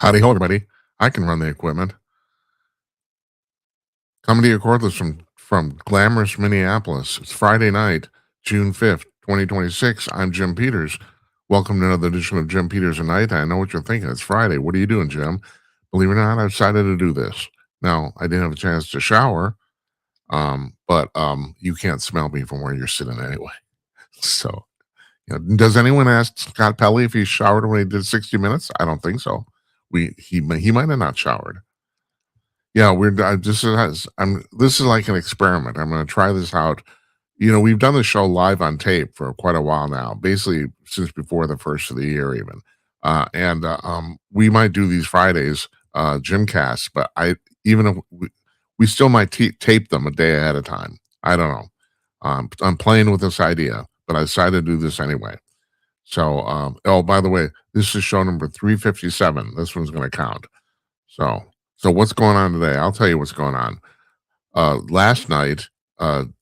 Howdy ho, everybody. I can run the equipment. Coming to you cordless from glamorous Minneapolis. It's Friday night, June 5th, 2026. I'm Jim Peters. Welcome to another edition of Jim Peters at Night. I know what you're thinking. It's Friday. What are you doing, Jim? Believe it or not, I decided to do this. Now, I didn't have a chance to shower, but you can't smell me from where you're sitting anyway. So, does anyone ask Scott Pelley if he showered when he did 60 Minutes? I don't think so. He might have not showered. Yeah, this is like an experiment. I'm gonna try this out. We've done the show live on tape for quite a while now, basically since before the first of the year even. And we might do these Fridays, Jimcast, but even if we still might tape them a day ahead of time. I don't know. I'm playing with this idea, but I decided to do this anyway. So, oh, by the way, this is show number 357. This one's gonna count. So what's going on today? I'll tell you what's going on. Last night,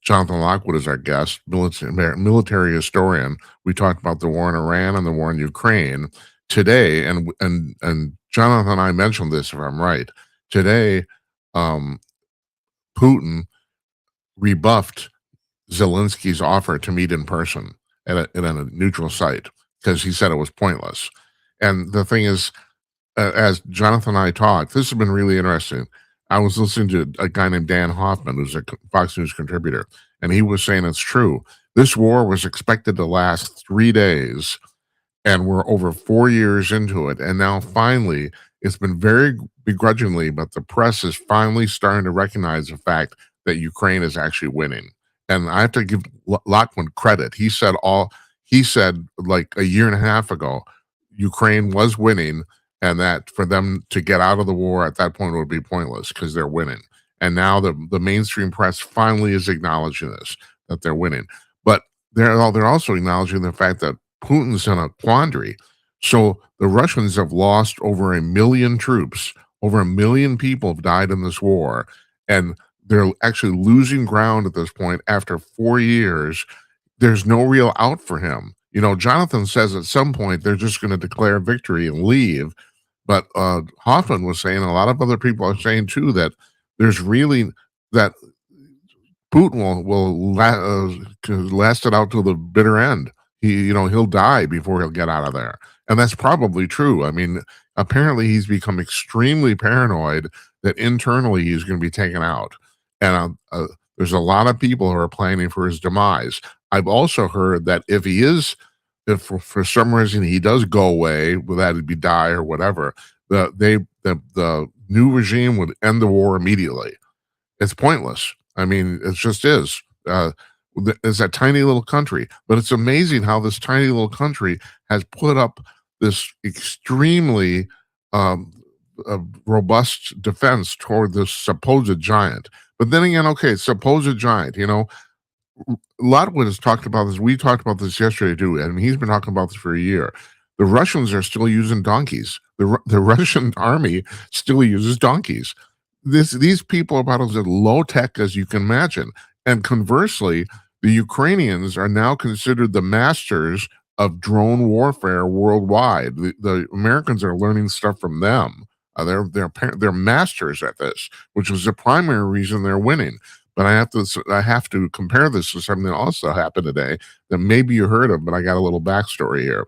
Jonathan Lockwood is our guest, military historian. We talked about the war in Iran and the war in Ukraine today, and Jonathan and I mentioned this, if I'm right. Today, um, Putin rebuffed Zelensky's offer to meet in person at a neutral site because he said it was pointless. And the thing is, as Jonathan and I talked, this has been really interesting. I was listening to a guy named Dan Hoffman, who's a Fox News contributor, and he was saying it's true. This war was expected to last 3 days, and we're over 4 years into it. And now finally, it's been very begrudgingly, but the press is finally starting to recognize the fact that Ukraine is actually winning. And I have to give Lockwood credit. He said like a year and a half ago, Ukraine was winning, and that for them to get out of the war at that point would be pointless because they're winning. And now the mainstream press finally is acknowledging this, that they're winning. But they're also acknowledging the fact that Putin's in a quandary. So the Russians have lost over 1 million troops. Over 1 million people have died in this war. And they're actually losing ground at this point after 4 years. There's no real out for him. Jonathan says at some point they're just going to declare victory and leave. But Hoffman was saying, a lot of other people are saying too, that there's really that Putin will last it out till the bitter end. He'll die before he'll get out of there, and that's probably true. I mean, apparently he's become extremely paranoid that internally he's going to be taken out, and there's a lot of people who are planning for his demise. I've also heard that if for some reason he does go away, whether that be die or whatever, the new regime would end the war immediately. It's pointless. I mean, it just is. It's a tiny little country, but it's amazing how this tiny little country has put up this extremely robust defense toward this supposed giant. But then again, okay, supposed giant, Lockwood has talked about this. We talked about this yesterday too. I mean, he's been talking about this for a year. The Russians are still using donkeys. The Russian army still uses donkeys. These people are about as low tech as you can imagine. And conversely, the Ukrainians are now considered the masters of drone warfare worldwide. The Americans are learning stuff from them. They're masters at this, which was the primary reason they're winning. But I have to compare this to something that also happened today that maybe you heard of, but I got a little backstory here.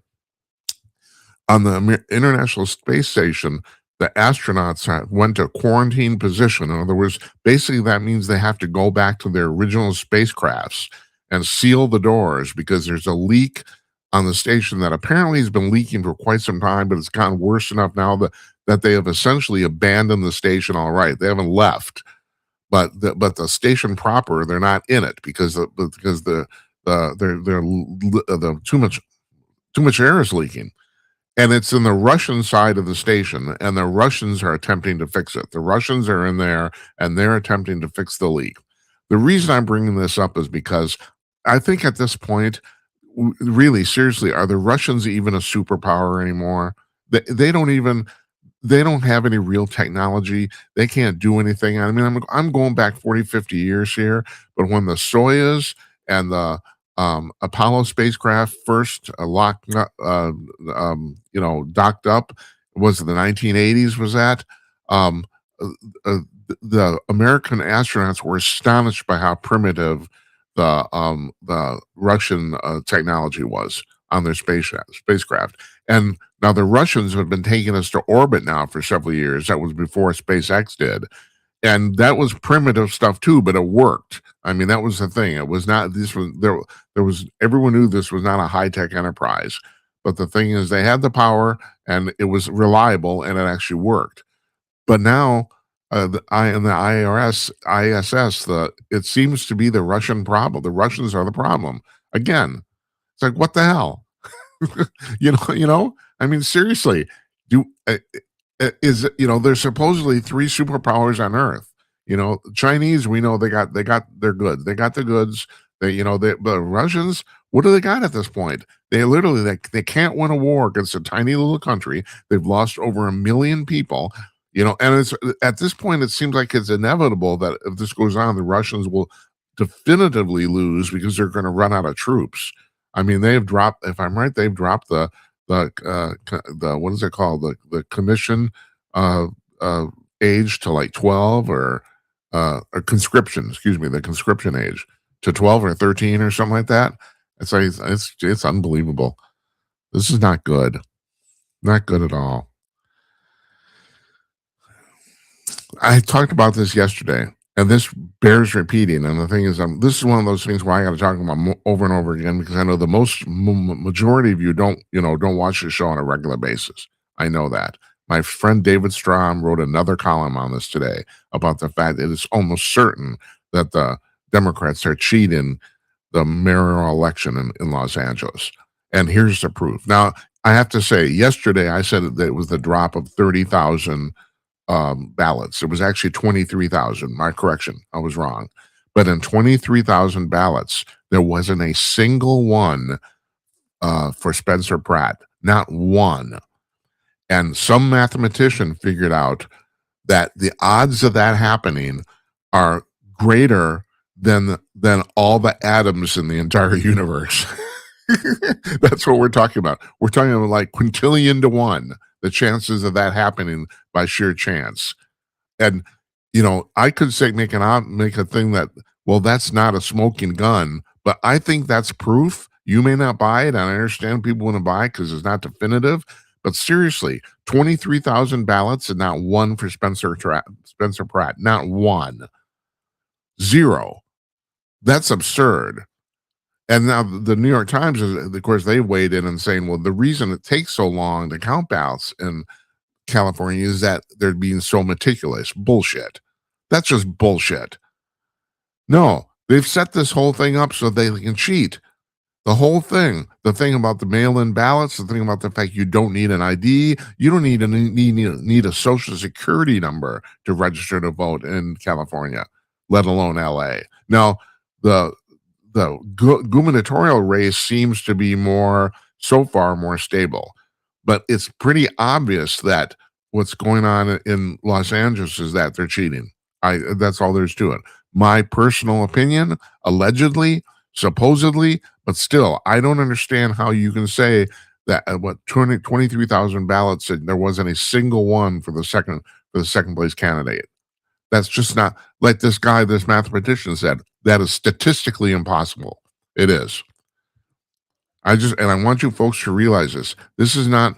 On the International Space Station, the astronauts went to quarantine position. In other words, basically that means they have to go back to their original spacecrafts and seal the doors because there's a leak on the station that apparently has been leaking for quite some time, but it's gotten worse enough now that they have essentially abandoned the station. All right, they haven't left. But the station proper, they're not in it because the too much air is leaking, and it's in the Russian side of the station, and the Russians are attempting to fix it. The Russians are in there, and they're attempting to fix the leak. The reason I'm bringing this up is because I think at this point, really seriously, are the Russians even a superpower anymore? They don't even. They don't have any real technology. They can't do anything. I mean, I'm going back 40, 50 years here, but when the Soyuz and the Apollo spacecraft first docked up Was it the 1980s? Was that? Um, uh, uh, the American astronauts were astonished by how primitive the Russian technology was on their spacecraft. And now the Russians have been taking us to orbit now for several years. That was before SpaceX did, and that was primitive stuff too, but it worked. I mean, that was the thing. It was not this was there. There was everyone knew this was not a high tech enterprise, but the thing is, they had the power and it was reliable and it actually worked. But now, the IRS, ISS, it seems to be the Russian problem. The Russians are the problem again. It's like what the hell, I mean, seriously, do is there's supposedly three superpowers on Earth. Chinese, we know they got their goods. They got the goods. The Russians, what do they got at this point? They can't win a war against a tiny little country. They've lost over 1 million people. And it's at this point it seems like it's inevitable that if this goes on, the Russians will definitively lose because they're going to run out of troops. I mean, they've dropped, if I'm right, they've dropped the what is it called, the commission uh, uh, age to like 12 or conscription, excuse me, the conscription age to 12 or 13 or something like that. It's like it's unbelievable. This is not good, not good at all. I talked about this yesterday, and this bears repeating. And the thing is, this is one of those things where I got to talk about over and over again because I know the majority of you don't watch the show on a regular basis. I know that. My friend David Strom wrote another column on this today about the fact that it's almost certain that the Democrats are cheating the mayoral election in Los Angeles. And here's the proof. Now, I have to say, yesterday I said that it was the drop of 30,000 ballots. It was actually 23,000. My correction, I was wrong. But in 23,000 ballots, there wasn't a single one for Spencer Pratt, not one. And some mathematician figured out that the odds of that happening are greater than all the atoms in the entire universe. That's what we're talking about. We're talking about like quintillion to one, the chances of that happening by sheer chance. And I could say make a thing that, well, that's not a smoking gun, but I think that's proof. You may not buy it, and I understand people want to buy it because it's not definitive. But seriously, 23,000 ballots and not one for Spencer Pratt, not one, zero. That's absurd. And now the New York Times, of course, they weighed in and saying, well, the reason it takes so long to count ballots in California is that they're being so meticulous. Bullshit. That's just bullshit. No, they've set this whole thing up so they can cheat. The whole thing, the thing about the mail-in ballots, the thing about the fact you don't need an ID, you don't need a social security number to register to vote in California, let alone LA. Now, the gubernatorial race seems to be so far more stable, but it's pretty obvious that what's going on in Los Angeles is that they're cheating. That's all there's to it. My personal opinion, allegedly, supposedly, but still, I don't understand how you can say that 23,000 ballots, there wasn't a single one for the second place candidate. That's just not, like this mathematician said, that is statistically impossible. It is. And I want you folks to realize this. This is not,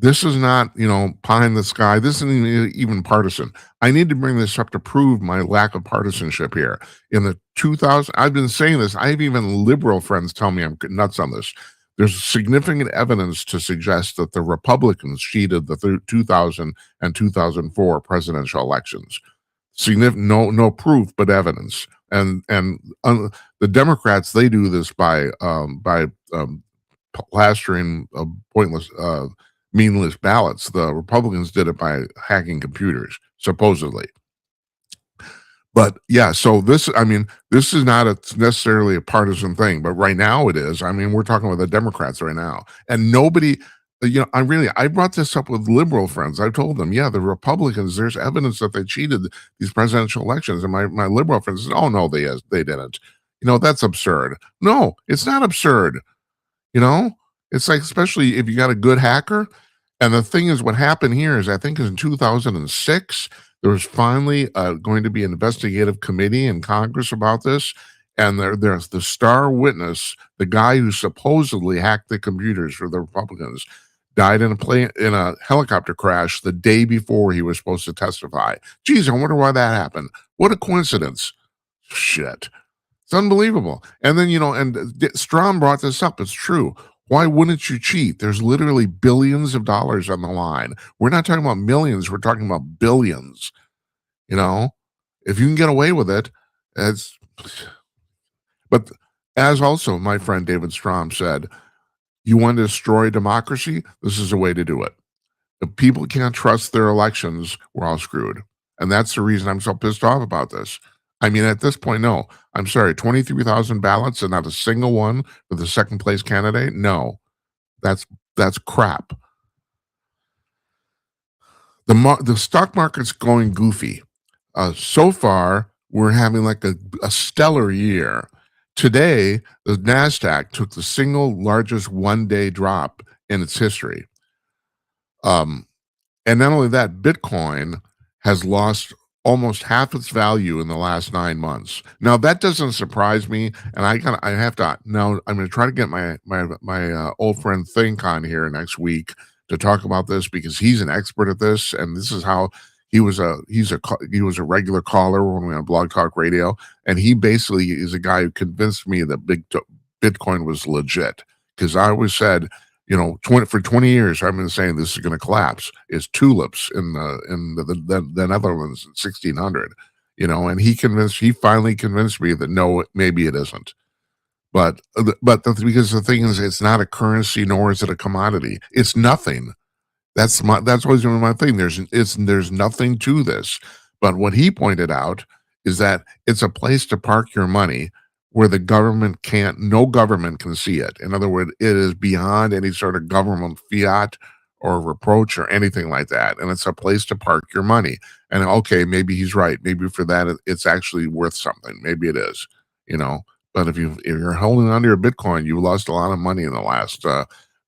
pie in the sky. This isn't even partisan. I need to bring this up to prove my lack of partisanship here. In the 2000, I've been saying this. I have even liberal friends tell me I'm nuts on this. There's significant evidence to suggest that the Republicans cheated the 2000 and 2004 presidential elections. No proof, but evidence. And the Democrats, they do this by plastering pointless, meaningless ballots. The Republicans did it by hacking computers, supposedly. But yeah, so this is not necessarily a partisan thing, but right now it is. I mean, we're talking about the Democrats right now, and nobody. I brought this up with liberal friends. I told them, yeah, the Republicans, there's evidence that they cheated these presidential elections. And my liberal friends said, oh, no, they didn't. That's absurd. No, it's not absurd. It's like, especially if you got a good hacker. And the thing is, what happened here is I think in 2006, there was finally going to be an investigative committee in Congress about this. And there's the star witness, the guy who supposedly hacked the computers for the Republicans, died in a helicopter crash the day before he was supposed to testify. Geez, I wonder why that happened. What a coincidence. Shit. It's unbelievable. And then, Strom brought this up. It's true. Why wouldn't you cheat? There's literally billions of dollars on the line. We're not talking about millions. We're talking about billions. You know, if you can get away with it, it's. But as also my friend David Strom said, you want to destroy democracy? This is a way to do it. If people can't trust their elections, we're all screwed. And that's the reason I'm so pissed off about this. I mean, at this point, no. I'm sorry, 23,000 ballots and not a single one for the second place candidate? No. That's crap. The stock market's going goofy. So far, we're having like a stellar year. Today, the NASDAQ took the single largest one-day drop in its history. And not only that, Bitcoin has lost almost half its value in the last 9 months. Now that doesn't surprise me, and I have to now. I'm going to try to get my old friend Think on here next week to talk about this because he's an expert at this, and this is how he was a regular caller when we were on Blog Talk Radio, and he basically is a guy who convinced me that Bitcoin was legit because I always said, for 20 years, I've been saying this is going to collapse. It's tulips in the Netherlands in 1600, and he finally convinced me that no, maybe it isn't. But because the thing is, it's not a currency nor is it a commodity. It's nothing. That's always been my thing. There's nothing to this. But what he pointed out is that it's a place to park your money where no government can see it. In other words, it is beyond any sort of government fiat or reproach or anything like that. And it's a place to park your money. And okay, maybe he's right. Maybe for that, it's actually worth something. Maybe it is, but if you're holding onto your Bitcoin, you lost a lot of money in the last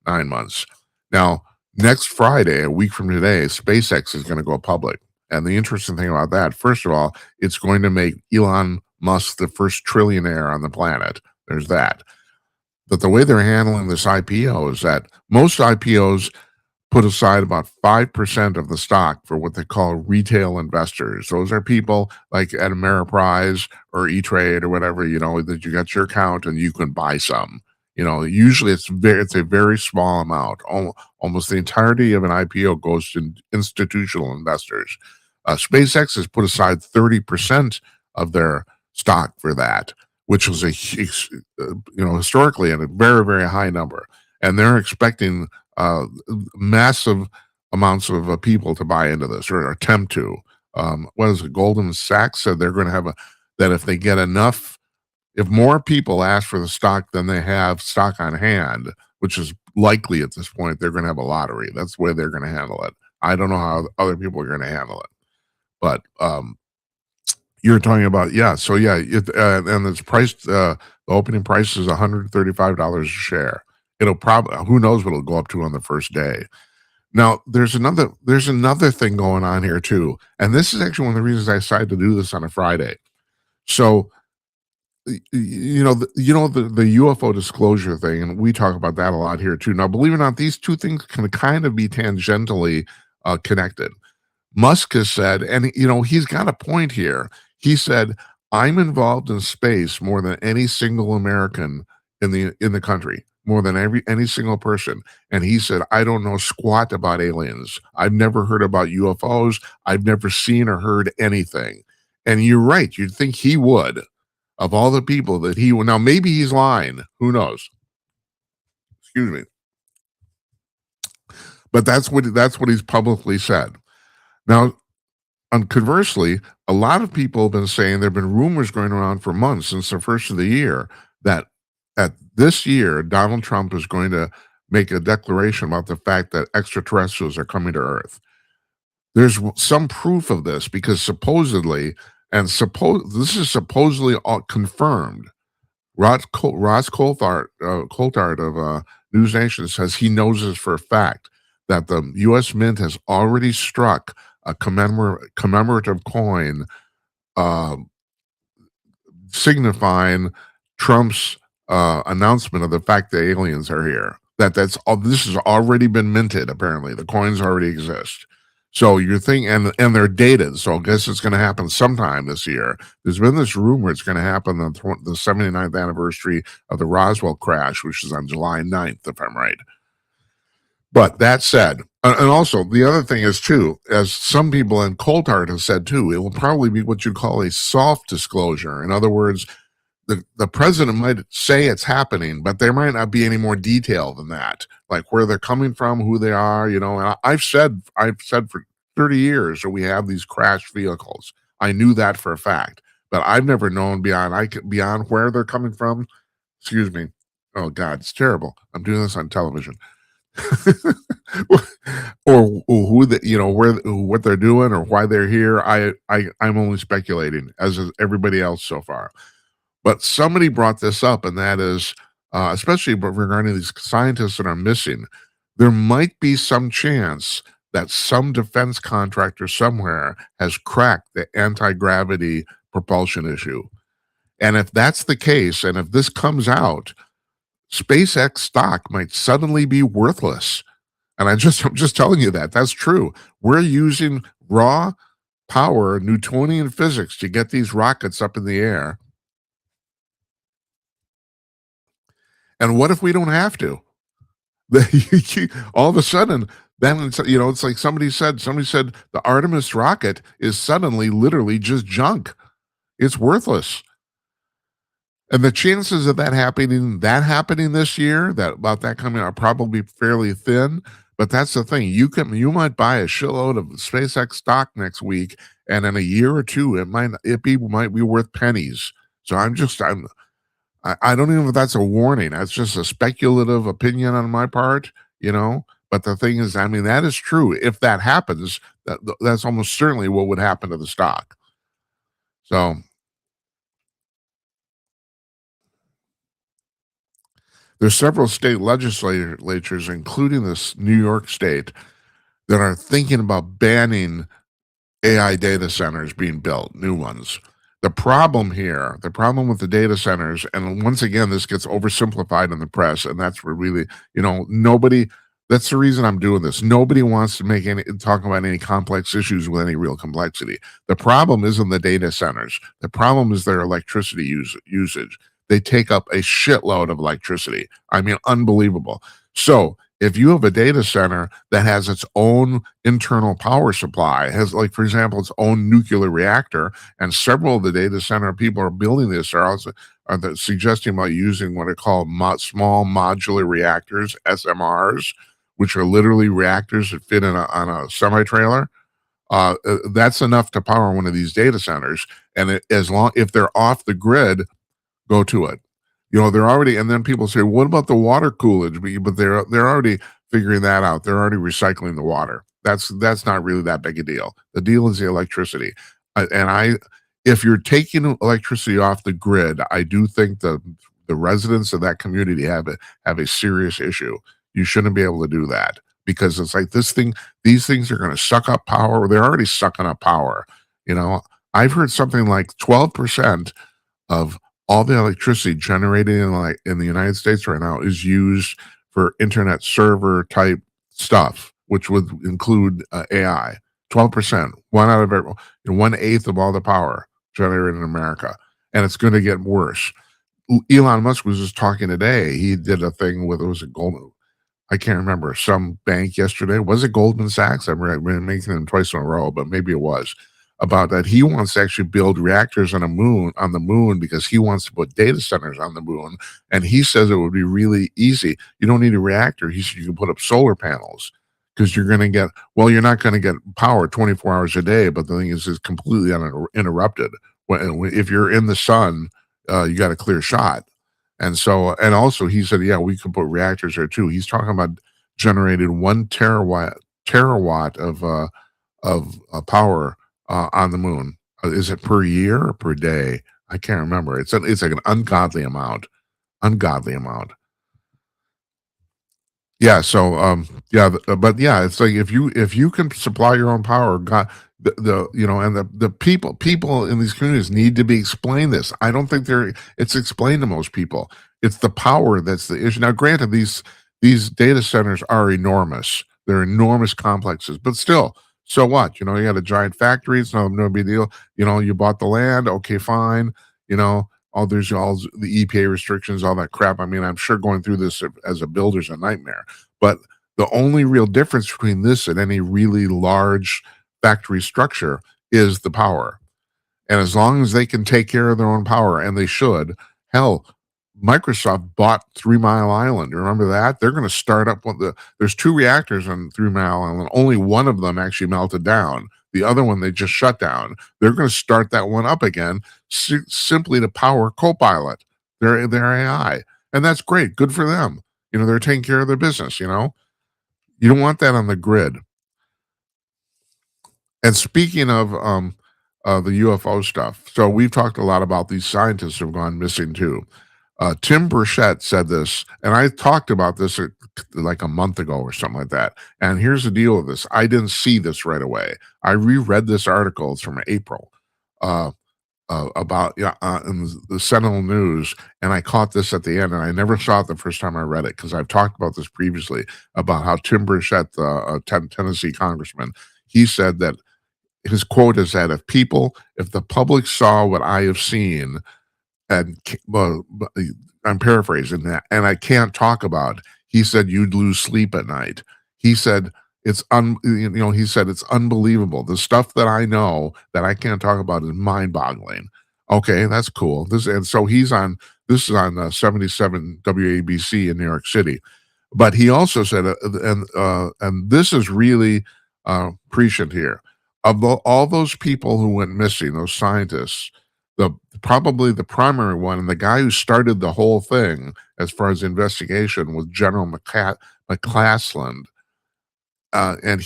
9 months. Now, next Friday, a week from today, SpaceX is going to go public. And the interesting thing about that, first of all, it's going to make Elon Musk the first trillionaire on the planet. There's that. But the way they're handling this IPO is that most IPOs put aside about 5% of the stock for what they call retail investors. Those are people like at Ameriprise or E-Trade or whatever, that you got your account and you can buy some. Usually it's a very small amount. Almost the entirety of an IPO goes to institutional investors. SpaceX has put aside 30% of their stock for that, which was historically a very, very high number. And they're expecting massive amounts of people to buy into this or attempt to. What is it? Goldman Sachs said they're going to have that if they get enough, if more people ask for the stock than they have stock on hand, which is likely at this point, they're going to have a lottery. That's the way they're going to handle it. I don't know how other people are going to handle it, but you're talking about and it's priced. The opening price is $135 a share. It'll probably, who knows what it'll go up to on the first day. Now, there's another thing going on here too, and this is actually one of the reasons I decided to do this on a Friday. So, the UFO disclosure thing, and we talk about that a lot here too. Now, believe it or not, these two things can kind of be tangentially connected. Musk has said, and he's got a point here. He said, "I'm involved in space more than any single American in the country, more than any single person." And he said, "I don't know squat about aliens. I've never heard about UFOs. I've never seen or heard anything." And you're right. You'd think he would, of all the people that he would. Now, maybe he's lying. Who knows? Excuse me. But that's what he's publicly said. Now, conversely, a lot of people have been saying there have been rumors going around for months since the first of the year that at this year, Donald Trump is going to make a declaration about the fact that extraterrestrials are coming to Earth. There's some proof of this because supposedly, this is supposedly all confirmed. Ross Coulthart of News Nation says he knows this for a fact that the U.S. Mint has already struck a commemorative coin, uh, signifying Trump's announcement of the fact that aliens are here. That's all. This has already been minted. Apparently, the coins already exist. So you're thinking, and they're dated. So I guess it's going to happen sometime this year. There's been this rumor it's going to happen on the 79th anniversary of the Roswell crash, which is on July 9th, if I'm right. But that said, and also the other thing is too, as some people in Coulthard have said too, it will probably be what you call a soft disclosure. In other words, the president might say it's happening, but there might not be any more detail than that, like where they're coming from, who they are. And I've said for 30 years that we have these crashed vehicles. I knew that for a fact, but I've never known beyond where they're coming from. Excuse me. Oh God, it's terrible. I'm doing this on television. or who the where what they're doing or why they're here. I'm only speculating, as is everybody else so far. But somebody brought this up, and that is, especially regarding these scientists that are missing, there might be some chance that some defense contractor somewhere has cracked the anti-gravity propulsion issue. And if that's the case, and if this comes out, SpaceX stock might suddenly be worthless. And I'm just telling you that that's true. We're using raw power, Newtonian physics, to get these rockets up in the air. And what if we don't have to? All of a sudden, then it's like somebody said the Artemis rocket is suddenly literally just junk. It's worthless. And the chances of that happening this year, that coming are probably fairly thin. But that's the thing. You might buy a shitload of SpaceX stock next week, and in a year or two, it might be worth pennies. So I don't even know if that's a warning. That's just a speculative opinion on my part. But the thing is, I mean, that is true. If that happens, that's almost certainly what would happen to the stock. So there's several state legislatures, including this New York state, that are thinking about banning AI data centers being built, new ones. The problem with the data centers, and once again, this gets oversimplified in the press, and that's where really, nobody. That's the reason I'm doing this. Nobody wants to talk about any complex issues with any real complexity. The problem isn't the data centers. The problem is their electricity usage. They take up a shitload of electricity. I mean, unbelievable. So if you have a data center that has its own internal power supply, has, like, for example, its own nuclear reactor, and several of the data center people are building this are suggesting about using what are called small modular reactors, SMRs, which are literally reactors that fit on a semi trailer. That's enough to power one of these data centers, and as long if they're off the grid, go to it. They're already, and then people say, "What about the water coolage?" But they're already figuring that out. They're already recycling the water. That's not really that big a deal. The deal is the electricity. If you're taking electricity off the grid, I do think the residents of that community have a serious issue. You shouldn't be able to do that, because it's like this thing. These things are going to suck up power. They're already sucking up power. You know, I've heard something like 12% of all the electricity generated in the United States right now is used for internet server type stuff, which would include AI. 12%, one out of every, 1/8 of all the power generated in America, and it's going to get worse. Elon Musk was just talking today. He did a thing with, it was a Goldman. I can't remember, some bank yesterday. Was it Goldman Sachs? I've been making them twice in a row, but maybe it was, about that he wants to actually build reactors on the moon, because he wants to put data centers on the moon. And he says it would be really easy. You don't need a reactor. He said you can put up solar panels, because you're not going to get power 24 hours a day. But the thing is, it's completely uninterrupted. If you're in the sun, you got a clear shot. And also he said, yeah, we can put reactors there too. He's talking about generating 1 terawatt of power on the moon. Is it per year or per day? I can't remember. It's like an ungodly amount. Ungodly amount. Yeah, so, yeah, but yeah, it's like if you can supply your own power, God, and the people in these communities need to be explained this. I don't think it's explained to most people. It's the power that's the issue. Now, granted, these data centers are enormous. They're enormous complexes, but still, so what? You got a giant factory. It's no big deal. You bought the land. Okay, fine. You know, there's all the EPA restrictions, all that crap. I mean, I'm sure going through this as a builder's a nightmare. But the only real difference between this and any really large factory structure is the power. And as long as they can take care of their own power, and they should, hell, Microsoft bought 3 Mile Island. Remember that? They're going to start up there's two reactors on 3 Mile Island. Only one of them actually melted down. The other one they just shut down. They're going to start that one up again simply to power Copilot, their AI. And that's great. Good for them. They're taking care of their business. You don't want that on the grid. And speaking of the UFO stuff, so we've talked a lot about these scientists who've gone missing too. Tim Burchett said this, and I talked about this like a month ago or something like that. And here's the deal with this: I didn't see this right away. I reread this article. It's from April. Uh, about in the Sentinel News, and I caught this at the end, and I never saw it the first time I read it because I've talked about this previously about how Tim Burchett, the Tennessee congressman, he said that his quote is that if the public saw what I have seen, and well, I'm paraphrasing that, and I can't talk about. He said you'd lose sleep at night. He said he said it's unbelievable. The stuff that I know that I can't talk about is mind-boggling. Okay, that's cool. This is on 77 WABC in New York City. But he also said, and this is really prescient here, all those people who went missing, those scientists, the probably the primary one, and the guy who started the whole thing as far as investigation was General McClassland, and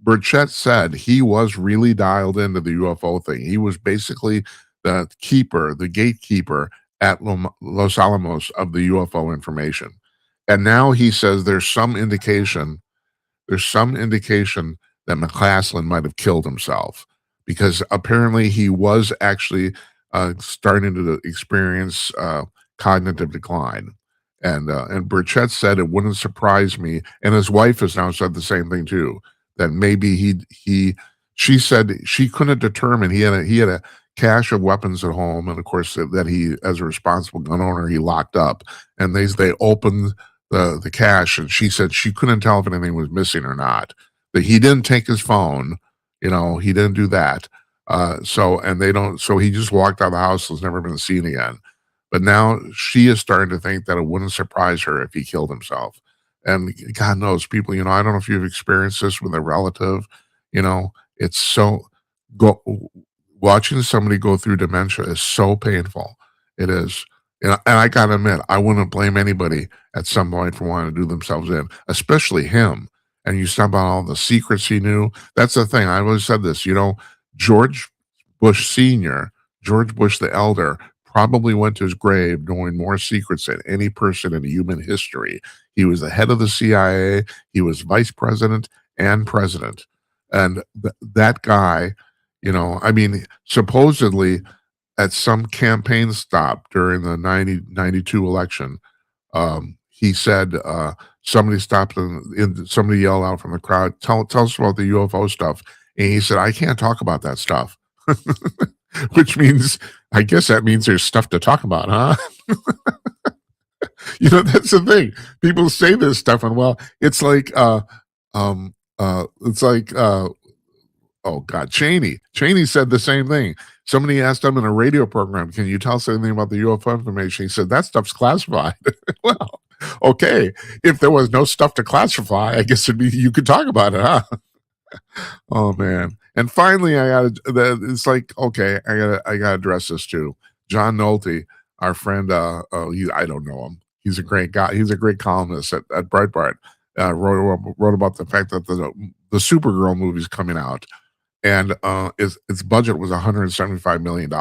Burchett said he was really dialed into the UFO thing. He was basically the gatekeeper at Los Alamos of the UFO information. And now he says there's some indication that McClassland might have killed himself because apparently he was actually starting to experience cognitive decline. And Burchett said it wouldn't surprise me, and his wife has now said the same thing too. That maybe she said she couldn't determine he had a cache of weapons at home, and of course that he, as a responsible gun owner, he locked up. And they opened the cache, and she said she couldn't tell if anything was missing or not. That he didn't take his phone, he didn't do that. So he just walked out of the house, has never been seen again. But now she is starting to think that it wouldn't surprise her if he killed himself. And God knows, people, I don't know if you've experienced this with a relative, it's so go watching somebody go through dementia is so painful. It is. And I gotta admit, I wouldn't blame anybody at some point for wanting to do themselves in, especially him. And you talk about all the secrets he knew. That's the thing. I always said this, George Bush Sr., George Bush the elder, probably went to his grave knowing more secrets than any person in human history. He was the head of the CIA, he was vice president and president. And that guy, I mean, supposedly at some campaign stop during the 92 election, he said, somebody stopped and somebody yelled out from the crowd, tell us about the UFO stuff. And he said, I can't talk about that stuff. Which means, I guess that means there's stuff to talk about, huh? That's the thing. People say this stuff, and well, it's like, oh God, Cheney. Cheney said the same thing. Somebody asked him in a radio program, "Can you tell us anything about the UFO information?" He said, "That stuff's classified." Well, okay, if there was no stuff to classify, I guess you could talk about it, huh? Oh man. And finally it's like, okay, I gotta address this too. John Nolte, our friend, I don't know him. He's a great guy. He's a great columnist at Breitbart. Wrote about the fact that the Supergirl movie's coming out, and its budget was $175 million,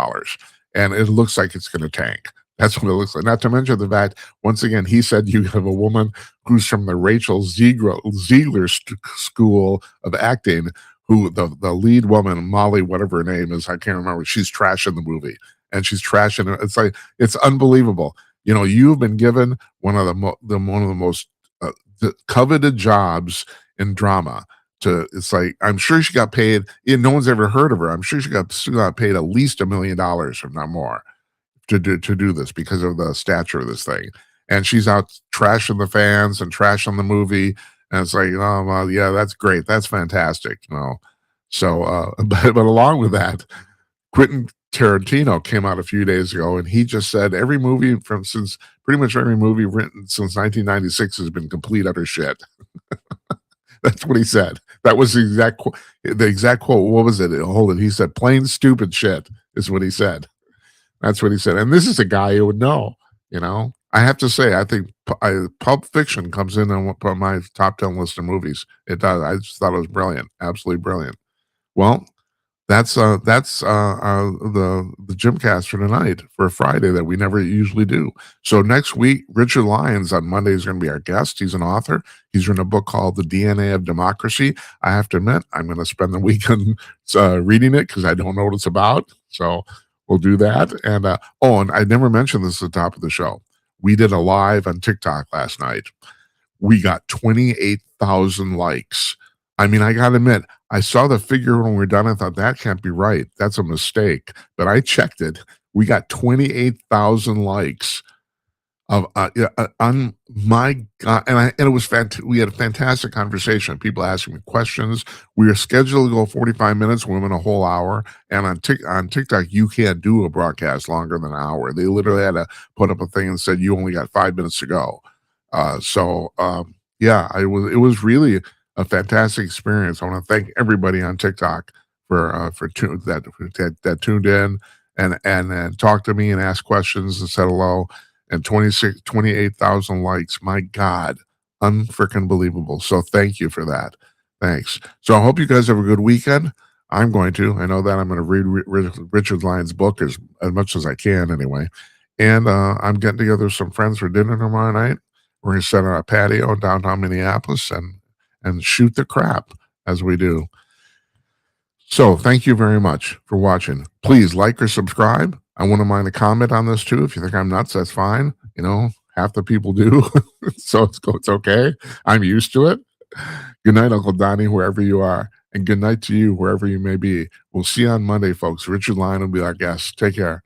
and it looks like it's going to tank. That's what it looks like. Not to mention the fact, once again, he said you have a woman who's from the Rachel Ziegler School of Acting, who the lead woman, Molly, whatever her name is, I can't remember. She's trashing the movie, and she's trashing it. It's like it's unbelievable. You know, you've been given one of the most coveted jobs in drama. It's like I'm sure she got paid. No one's ever heard of her. I'm sure she got paid at least $1 million, if not more, to do this because of the stature of this thing. And she's out trashing the fans and trashing the movie. And it's like, oh well, yeah, that's great. That's fantastic. So but along with that, Quentin Tarantino came out a few days ago and he just said every movie since pretty much every movie written since 1996 has been complete utter shit. That's what he said. That was the exact quote. What was it? Hold it. He said plain stupid shit is what he said. That's what he said. And this is a guy who would know. I have to say, I think Pulp Fiction comes in on my top 10 list of movies. It does. I just thought it was brilliant. Absolutely brilliant. Well, that's the Jimcast for tonight for Friday that we never usually do. So next week, Richard Lyons on Monday is going to be our guest. He's an author. He's written a book called The DNA of Democracy. I have to admit, I'm going to spend the weekend reading it because I don't know what it's about. So we'll do that. And and I never mentioned this at the top of the show. We did a live on TikTok last night. We got 28,000 likes. I mean, I got to admit, I saw the figure when we were done. I thought that can't be right. That's a mistake. But I checked it. We got 28,000 likes on my God. And it was fantastic. We had a fantastic conversation. People asking me questions. We were scheduled to go 45 minutes. We went a whole hour. And on TikTok, you can't do a broadcast longer than an hour. They literally had to put up a thing and said you only got 5 minutes to go. Yeah, it was really a fantastic experience. I want to thank everybody on TikTok that tuned in and talked to me and asked questions and said hello. And 28,000 likes. My God, unfreaking believable. So thank you for that. Thanks. So I hope you guys have a good weekend. I'm going to. I know that I'm going to read Richard Lyons' book as much as I can anyway. And I'm getting together with some friends for dinner tomorrow night. We're going to sit on a patio in downtown Minneapolis and shoot the crap as we do. So thank you very much for watching. Please like or subscribe. I wouldn't mind a comment on this too. If you think I'm nuts, that's fine. Half the people do. So it's okay. I'm used to it. Good night, Uncle Donnie, wherever you are. And good night to you, wherever you may be. We'll see you on Monday, folks. Richard Lyon will be our guest. Take care.